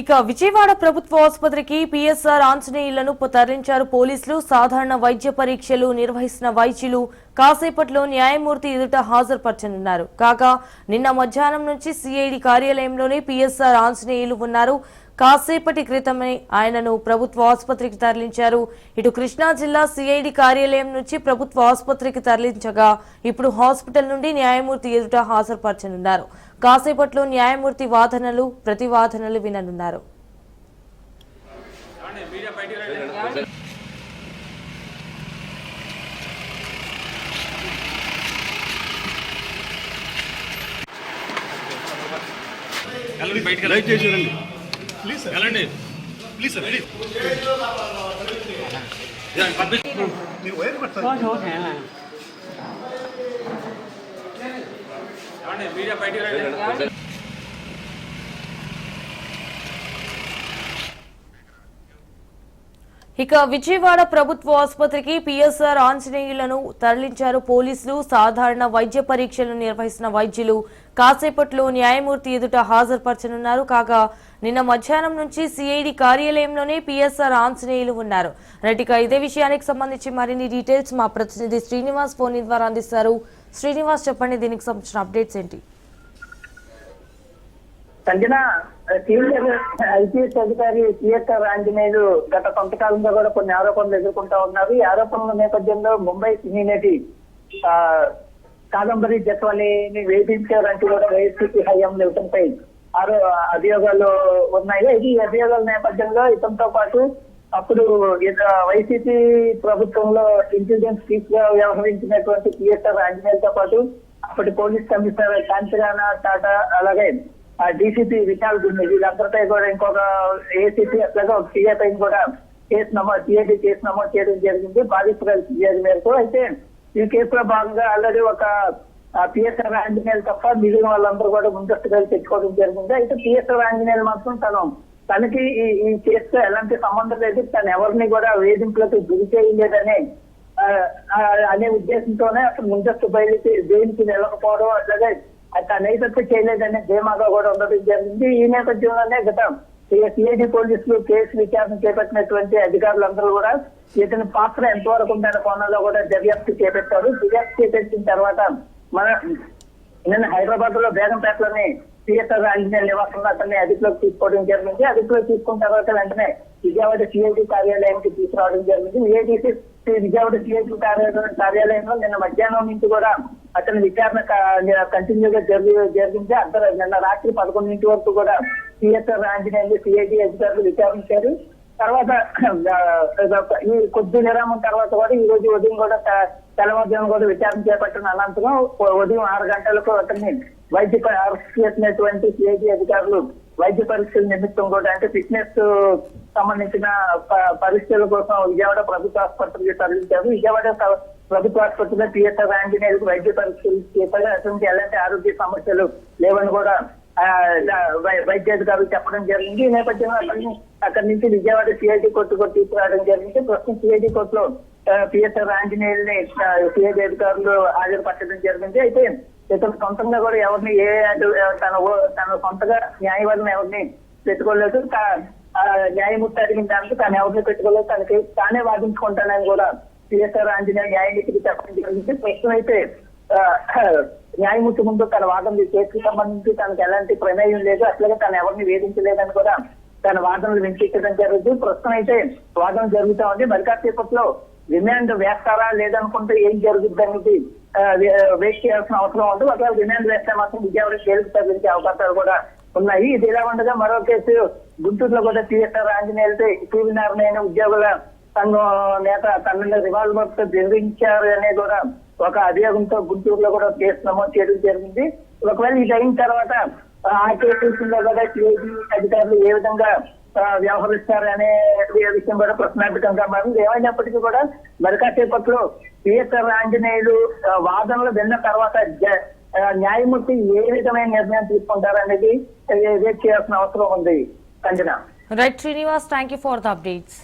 ఇక విజయవాడ ప్రభుత్వ ఆసుపత్రికి పిఎస్ఆర్ ఆంజనేయులను తరలించారు పోలీసులు. సాధారణ వైద్య పరీక్షలు నిర్వహిస్తున్న వైద్యులు కాసేపట్లో న్యాయమూర్తి ఎదుట హాజరుపరచనున్నారు. కాగా నిన్న మధ్యాహ్నం నుంచి సిఐడి కార్యాలయంలోనే పిఎస్ఆర్ ఆంజనేయులు ఉన్నారు. కాసేపటి క్రితమే ఆయనను ప్రభుత్వ ఆసుపత్రికి తరలించారు. ఇటు కృష్ణా జిల్లా సిఐడి కార్యాలయం నుంచి ప్రభుత్వ ఆసుపత్రికి తరలించగా ఇప్పుడు హాస్పిటల్ నుండి న్యాయమూర్తి ఎదుట హాజరుపరచనున్నారు. కాసేపట్లో న్యాయమూర్తి వాదనలు ప్రతివాదనలు విననున్నారు. Please sir please sir please media बैठ ఇక విజయవాడ ప్రభుత్వ ఆసుపత్రికి పిఎస్ఆర్ ఆంజనేయులను తరలించారు పోలీసులు. సాధారణ వైద్య పరీక్షలు నిర్వహిస్తున్న వైద్యులు కాసేపట్లో న్యాయమూర్తి ఎదుట హాజరుపరచనున్నారు. కాగా నిన్న మధ్యాహ్నం నుంచి సిఐడి కార్యాలయంలోనే పిఎస్ఆర్ ఆంజనేయులు ఉన్నారు. రైట్గా ఇదే విషయానికి సంబంధించి మరిన్ని డీటెయిల్స్ మా ప్రతినిధి శ్రీనివాస్ ఫోన్ ద్వారా అందిస్తారు. శ్రీనివాస్, చెప్పండి, దీనికి సంబంధించిన అప్డేట్స్ ఏంటి? సంజన, సీనియర్ ఐపీఎస్ అధికారి పిఎస్ఆర్ ఆంజనేయులు గత కొంతకాలంగా కూడా కొన్ని ఆరోపణలు ఎదుర్కొంటా ఉన్నారు. ఈ ఆరోపణల నేపథ్యంలో ముంబై సినీ నటి కాదంబరి జత్వానీని వేధించారంటూ కూడా వైసీపీ హయాంలో ఇతనిపై అభియోగాలు ఉన్నాయి. ఈ అభియోగాల నేపథ్యంలో ఇతనితో పాటు అప్పుడు వైసీపీ ప్రభుత్వంలో ఇంటెలిజెన్స్ చీఫ్ గా వ్యవహరించినటువంటి పిఎస్ఆర్ ఆంజనేయులతో పాటు అప్పటి పోలీస్ కమిషనర్ కాంచరానా టాటా, అలాగే డీసీపీ విశాల్ గుండి, వీళ్ళందరిపై కూడా ఇంకొక ఏసీపీ అట్లాగా ఒక సిఐ పైన కూడా సిఐడి కేసు నమోదు చేయడం జరిగింది బాధితుల ఫిర్యాదు మేరకు. అయితే ఈ కేసులో భాగంగా ఆల్రెడీ ఒక పిఎస్ఆర్ ఆంజనేయులు తప్ప మిగిలిన వాళ్ళందరూ కూడా ముందస్తుగా తెచ్చుకోవడం జరిగింది. అయితే పిఎస్ఆర్ ఆంజనేయులు మాత్రం తనకి ఈ కేసుతో ఎలాంటి సంబంధం లేదు, తను ఎవరిని కూడా వేధింపులకు గురి చేయలేదని అనే ఉద్దేశంతోనే అసలు ముందస్తు బయలుకి వెళ్ళకపోవడం, అట్లాగే తనైతే చేయలేదనే ధీమాగా కూడా ఉండడం జరిగింది. ఈ నేపథ్యంలోనే గత సిఐడి పోలీసులు కేసు విచారణ చేపట్టినటువంటి అధికారులందరూ కూడా ఇతని పాత్ర ఎంతవరకు ఉందనే కోణంలో కూడా దర్యాప్తు చేపట్టారు. దర్యాప్తు చేపట్టిన తర్వాత నిన్న హైదరాబాద్ లో బేగంపేటలోని పిఎస్ఆర్ ఆంజనేయుల నివాసంలో అతన్ని అదుపులోకి తీసుకోవడం జరిగింది. అదుపులోకి తీసుకున్న తర్వాత వెంటనే విజయవాడ సిఐడి కార్యాలయానికి తీసుకురావడం జరిగింది. విజయవాడ సిఐడి కార్యాలయంలో నిన్న మధ్యాహ్నం నుంచి కూడా అతని విచారణ కంటిన్యూగా జరిగింది. నిన్న రాత్రి 11 వరకు కూడా పిఎస్ఆర్ ఆంజనేయులు సిఐడి అధికారులు విచారించారు. తర్వాత ఈ కొద్ది విరామం తర్వాత కూడా ఈ రోజు ఉదయం కూడా తెల్లవారుజామున కూడా విచారణ చేపట్టిన అనంతరం ఉదయం 6 గంటలకు అతన్ని అరెస్ట్ చేసినటువంటి సిఐడి అధికారులు వైద్య పరీక్షల నిమిత్తం కూడా, అంటే ఫిట్నెస్ సంబంధించిన పరీక్షల కోసం విజయవాడ ప్రభుత్వ ఆసుపత్రికి తరలించారు. విజయవాడ ప్రభుత్వ ఆసుపత్రిలో పిఎస్ఆర్ ఆంజనేయులకు వైద్య పరీక్షలు చేపట్టి అటువంటి ఎలాంటి ఆరోగ్య సమస్యలు లేవని కూడా వైద్యాధికారులు చెప్పడం జరిగింది. ఈ నేపథ్యంలో అక్కడి నుంచి విజయవాడ సిఐడి కోర్టుకు తీసుకురావడం జరిగింది. ప్రస్తుతం సిఐడి కోర్టులో పిఎస్ఆర్ ఆంజనేయుల్ని సిఐడి అధికారులు హాజరుపరచడం జరిగింది. అయితే ఇతను సొంతంగా కూడా ఎవరిని తన సొంతగా న్యాయవాదిని ఎవరిని పెట్టుకోలేదు. న్యాయమూర్తి అడిగిన దానికి తాను ఎవరిని పెట్టుకోలేదు, తనకి తానే వాదించుకుంటానని కూడా పిఎస్ఆర్ ఆంజనేయ న్యాయమూర్తికి చెప్పడం జరిగింది. ప్రస్తుతం అయితే న్యాయమూర్తి ముందు తన వాదన కేసుకు సంబంధించి తనకు ఎలాంటి ప్రమేయం లేదు, అట్లాగే తను ఎవరిని వేధించలేదని కూడా తన వాదనలు వినిపించడం జరుగుతుంది. ప్రస్తుతం అయితే వాదన జరుగుతా ఉంది. మరి కాసేపట్లో రిమాండ్ వేస్తారా లేదనుకుంటే ఏం జరుగుతుంది అనేది వెయిట్ చేయాల్సిన అవసరం ఉంది. ఒకవేళ రిమాండ్ వేస్తే మాత్రం విజయవాడ జైలుకు తరలించే అవకాశాలు కూడా ఉన్నాయి. ఇది ఇలా ఉండగా మరో కేసు గుంటూరులో కూడా పిఎస్ఆర్ ఆంజనేయులతో టీవీనారాయణ ఉద్యోగుల సంఘం నేత తనని రివాల్వర్ తో బెదిరించారు అనే కూడా ఒక అభియోగంతో గుంటూరులో కూడా కేసు నమోదు చేయడం జరిగింది. ఒకవేళ ఇది అయిన తర్వాత ఆ కేసులో కూడా సిఐడి అధికారులు ఏ విధంగా వ్యవహరిస్తారనే విషయం కూడా ప్రశ్నార్థకంగా మారింది. ఏమైనప్పటికీ కూడా మరి కాసేపట్లో పిఎస్ఆర్ ఆంజనేయులు వాదనలు విన్న తర్వాత న్యాయమూర్తి ఏ విధమైన నిర్ణయం తీసుకుంటారనేది వెయిట్ చేయాల్సిన అవసరం ఉంది. Sanjana. Right Srinivas, thank you for the updates.